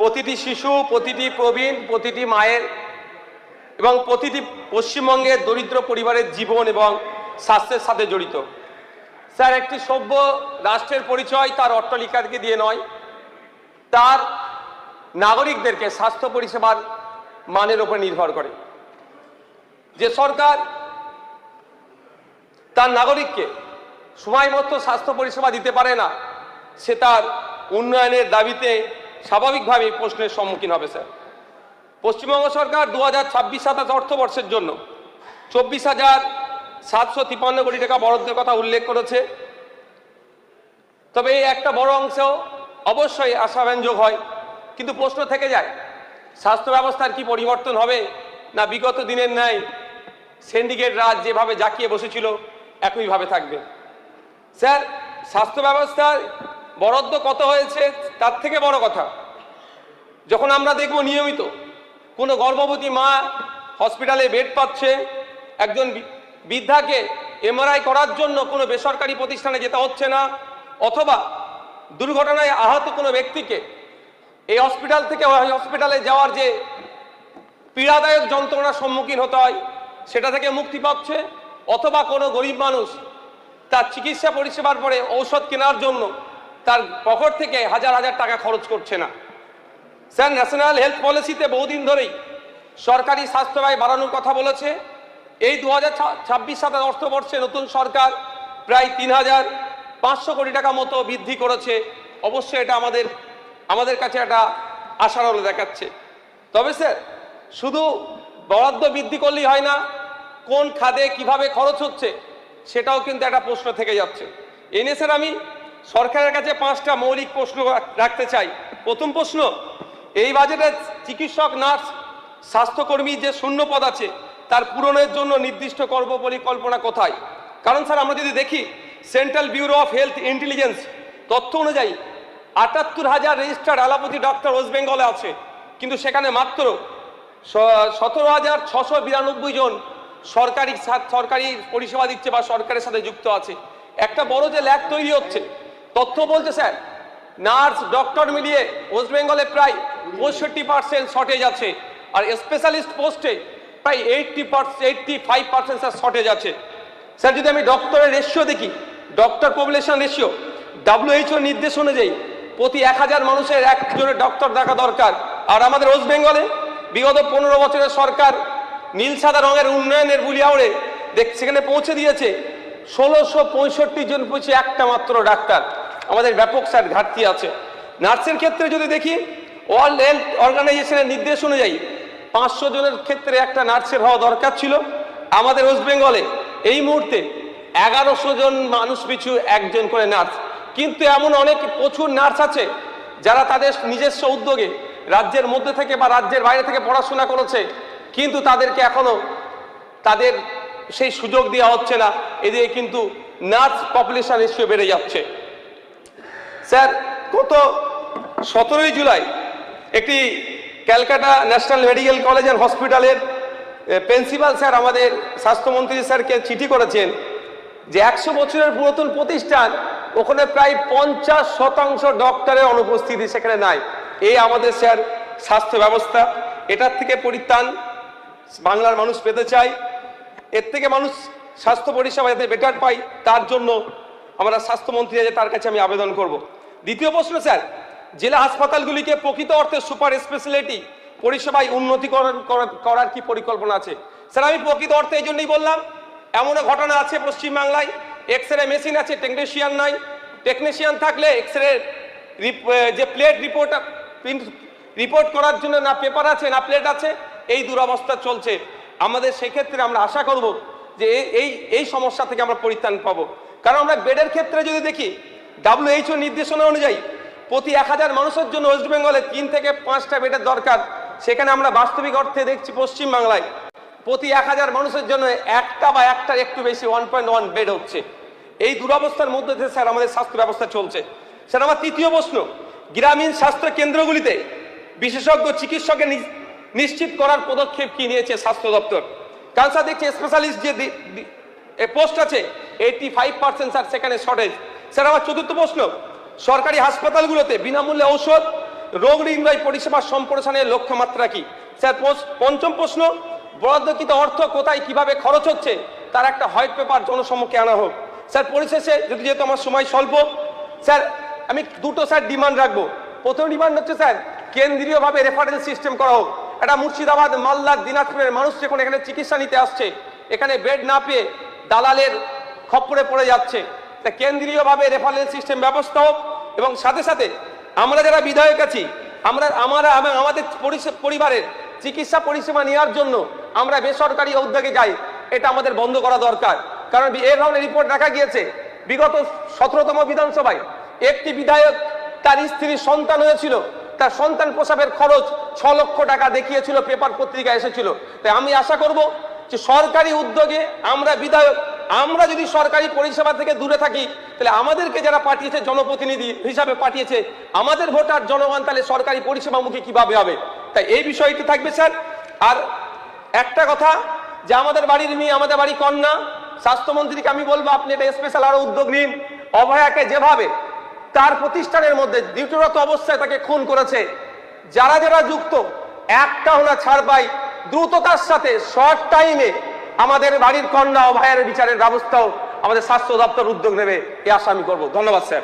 প্রতিটি শিশু, প্রতিটি প্রবীণ, প্রতিটি মায়ের এবং প্রতিটি পশ্চিমবঙ্গের দরিদ্র পরিবারের জীবন এবং স্বাস্থ্যের সাথে জড়িত। স্যার, একটি সভ্য রাষ্ট্রের পরিচয় তার অট্টালিকাকে দিয়ে নয়, তার নাগরিকদেরকে স্বাস্থ্য পরিষেবার মানের উপর নির্ভর করে। যে সরকার তার নাগরিককে সময় মতো স্বাস্থ্য পরিষেবা দিতে পারে না, সে তার উন্নয়নের দাবিতে স্বাভাবিকভাবেই প্রশ্নের সম্মুখীন হবে। স্যার, পশ্চিমবঙ্গ সরকার 2026-27 অর্থবর্ষের জন্য 24,753 কোটি টাকা বরাদ্দের কথা উল্লেখ করেছে। তবে এই একটা বড় অংশ অবশ্যই আশাব্যঞ্জক হয়, কিন্তু প্রশ্ন থেকে যায়, স্বাস্থ্য ব্যবস্থার কি পরিবর্তন হবে, না বিগত দিনের ন্যায় সিন্ডিকেট রাজ যেভাবে জাঁকিয়ে বসেছিল একইভাবে থাকবে? স্যার, স্বাস্থ্য ব্যবস্থার বরাদ্দ কত হয়েছে তার থেকে বড় কথা, যখন আমরা দেখব নিয়মিত কোনো গর্ভবতী মা হসপিটালে বেড পাচ্ছে, একজন বৃদ্ধাকে এমআরআই করার জন্য কোনো বেসরকারি প্রতিষ্ঠানে যেতে হচ্ছে না, অথবা দুর্ঘটনায় আহত কোনো ব্যক্তিকে এই হসপিটাল থেকে ওই হসপিটালে যাওয়ার যে পীড়াদায়ক যন্ত্রণার সম্মুখীন হতে হয় সেটা থেকে মুক্তি পাচ্ছে, অথবা কোনো গরিব মানুষ তার চিকিৎসা পরিষেবার পরে ঔষধ কেনার জন্য তার পকেট থেকে হাজার হাজার টাকা খরচ করছে না। স্যার, ন্যাশনাল হেলথ পলিসিতে বহুদিন ধরেই সরকারি স্বাস্থ্য ব্যয় বাড়ানোর কথা বলেছে। এই 2026-27 অর্থবর্ষে নতুন সরকার প্রায় 3,500 কোটি টাকা মতো বৃদ্ধি করেছে। অবশ্যই এটা আমাদের কাছে একটা আশার আলো দেখাচ্ছে। তবে স্যার, শুধু বরাদ্দ বৃদ্ধি করলেই হয় না, কোন খাতে কিভাবে খরচ হচ্ছে সেটাও কিন্তু একটা প্রশ্ন থেকে যাচ্ছে। এই নিয়ে স্যার আমি সরকারের কাছে 5টা মৌলিক প্রশ্ন রাখতে চাই। প্রথম প্রশ্ন, এই বাজেটে চিকিৎসক, নার্স, স্বাস্থ্যকর্মী যে শূন্য পদ আছে তার পূরণের জন্য নির্দিষ্ট কর্মপরিকল্পনা কোথায়? কারণ স্যার, আমরা যদি দেখি central bureau of health intelligence তথ্য অনুযায়ী 78,000 রেজিস্টার্ড অ্যালোপ্যাথি ডক্টর ওয়েস্ট বেঙ্গলে আছে, কিন্তু সেখানে মাত্র 17,692 জন সরকারি পরিষেবা দিচ্ছে বা সরকারের সাথে যুক্ত আছে। একটা বড় যে ল্যাগ তৈরি হচ্ছে, তথ্য বলছে স্যার, নার্স ডক্টর মিলিয়ে ওয়েস্ট বেঙ্গলে প্রায় 65% শর্টেজ আছে, আর স্পেশালিস্ট পোস্টে প্রায় 85% স্যার শর্টেজ আছে। স্যার, যদি আমি ডক্টরের রেশিও দেখি, ডক্টর পপুলেশন রেশিও WHO নির্দেশ অনুযায়ী প্রতি 1000 মানুষের একজনের ডক্টর দেখা দরকার, আর আমাদের ওয়েস্ট বেঙ্গলে বিগত 15 বছরের সরকার নীল সাদা রঙের উন্নয়নের বুলি আউড়ে সেখানে পৌঁছে দিয়েছে 1665 জন পৌঁছে একটা মাত্র ডাক্তার। আমাদের ব্যাপক স্যার ঘাটতি আছে। নার্সের ক্ষেত্রে যদি দেখি, ওয়ার্ল্ড হেলথ অর্গানাইজেশনের নির্দেশ অনুযায়ী 500 জনের ক্ষেত্রে একটা নার্সের হওয়া দরকার ছিল। আমাদের ওয়েস্ট বেঙ্গলে এই মুহূর্তে 1100 জন মানুষ পিছু একজন করে নার্স। কিন্তু এমন অনেক প্রচুর নার্স আছে যারা তাদের নিজস্ব উদ্যোগে রাজ্যের মধ্যে থেকে বা রাজ্যের বাইরে থেকে পড়াশোনা করেছে, কিন্তু তাদেরকে এখনো তাদের সেই সুযোগ দেওয়া হচ্ছে না। এদিকে কিন্তু নার্স পপুলেশন রেশিও বেড়ে যাচ্ছে। স্যার, গত 17 জুলাই একটি Calcutta national medical college and হসপিটালের প্রিন্সিপাল স্যার আমাদের স্বাস্থ্যমন্ত্রী স্যারকে চিঠি করেছেন যে 100 বছরের পুরাতন প্রতিষ্ঠান, ওখানে প্রায় 50% ডক্টরের অনুপস্থিতি সেখানে নাই। এই আমাদের স্যার স্বাস্থ্য ব্যবস্থা, এটার থেকে পরিত্রাণ বাংলার মানুষ পেতে চায়। এর থেকে মানুষ স্বাস্থ্য পরিষেবা যাতে বেটার পায়, তার জন্য আমরা স্বাস্থ্যমন্ত্রী তার কাছে আমি আবেদন করব। দ্বিতীয় প্রশ্ন, স্যার, জেলা হাসপাতালগুলিকে প্রকৃত অর্থে সুপার স্পেশালিটি পরিষেবায় উন্নতিকরণ করার কি পরিকল্পনা আছে? স্যার, আমি প্রকৃত অর্থে এই জন্যই বললাম, এমন ঘটনা আছে পশ্চিমবাংলায়, এক্সরে মেশিন আছে, টেকনিশিয়ান নাই। টেকনিশিয়ান থাকলে এক্সরে যে প্লেট রিপোর্ট করার জন্য না পেপার আছে না প্লেট আছে, এই দুরবস্থা চলছে। আমাদের সেক্ষেত্রে আমরা আশা করব যে এই সমস্যা থেকে আমরা পরিত্রাণ পাবো। কারণ আমরা বেডের ক্ষেত্রে যদি দেখি, WHO নির্দেশনা অনুযায়ী প্রতি 1000 মানুষের জন্য ওয়েস্ট বেঙ্গলে 3 থেকে 5টা বেডের দরকার। সেখানে আমরা বাস্তবিক অর্থে দেখছি পশ্চিমবাংলায় প্রতি 1000 মানুষের জন্য একটা বা একটার একটু বেশি 1.1 বেড হচ্ছে। এই দুরবস্থার মধ্যে দিয়ে স্যার আমাদের স্বাস্থ্য ব্যবস্থা চলছে। স্যার, আমার তৃতীয় প্রশ্ন, গ্রামীণ স্বাস্থ্য কেন্দ্রগুলিতে বিশেষজ্ঞ চিকিৎসকের নিশ্চিত করার পদক্ষেপ কি নিয়েছে স্বাস্থ্য দপ্তর? কারণ স্যার দেখছি স্পেশালিস্ট যে পোস্ট আছে 85% স্যার সেখানে শর্টেজ। স্যার, আমার চতুর্থ প্রশ্ন, সরকারি হাসপাতালগুলোতে বিনামূল্যে ঔষধ রোগ নির্ণয় পরিষেবা সম্প্রসারণের লক্ষ্যমাত্রা কি? স্যার পঞ্চম প্রশ্ন, বরাদ্দকৃত অর্থ কোথায় কিভাবে খরচ হচ্ছে তার একটা হোয়াইট পেপার জনসম্মুখে আনা হোক। স্যার পরিশেষে, যেহেতু আমার সময় স্বল্প, স্যার আমি দুটো স্যার ডিমান্ড রাখবো। প্রথম ডিমান্ড হচ্ছে স্যার কেন্দ্রীয়ভাবে রেফারেল সিস্টেম করা হোক। এটা মুর্শিদাবাদ, মালদা, দিনাজপুরের মানুষ যখন এখানে চিকিৎসা নিতে আসছে, এখানে বেড না পেয়ে দালালের খপ্পরে পড়ে যাচ্ছে, তা কেন্দ্রীয়ভাবে রেফারেল সিস্টেম ব্যবস্থা হোক। এবং সাথে সাথে আমরা যারা বিধায়ক আছি, আমাদের পরিবারের চিকিৎসা পরিষেবা নেওয়ার জন্য আমরা বেসরকারি উদ্যোগে যাই, এটা আমাদের বন্ধ করা দরকার। কারণ এই ধরনের রিপোর্ট দেখা গিয়েছে বিগত 17তম বিধানসভায় একটি বিধায়ক তার স্ত্রীর সন্তান হয়েছিল, তার সন্তান প্রসবের খরচ 6 লক্ষ টাকা দেখিয়েছিল, পেপার পত্রিকা এসেছিল। তাই আমি আশা করব যে সরকারি উদ্যোগে আমরা বিধায়ক, আমরা যদি সরকারি পরিষেবা থেকে দূরে থাকি, তাহলে আমাদেরকে যারা পাঠিয়েছে, জনপ্রতিনিধি হিসাবে পাঠিয়েছে, আমাদের ভোটার জনগণ তাহলে সরকারি পরিষেবামুখী কিভাবে হবে? তাই এই বিষয়টি থাকবে স্যার। আর একটা কথা, যে আমাদের বাড়ির মেয়ে, আমাদের বাড়ি কন্যা, স্বাস্থ্যমন্ত্রীকে আমি বলবো আপনি এটা স্পেশাল আরো উদ্যোগ নিন। অভয়াকে যেভাবে তার প্রতিষ্ঠানের মধ্যে ডিউটিরত অবস্থায় তাকে খুন করেছে, যারা যারা যুক্ত, একটা হলো ছাড় পাই, দ্রুততার সাথে শর্ট টাইমে আমাদের বাড়ির কন্যা অভয়ের বিচারের ব্যবস্থাও আমাদের স্বাস্থ্য দপ্তর উদ্যোগ নেবে, এই আশা আমি করবো। ধন্যবাদ স্যার।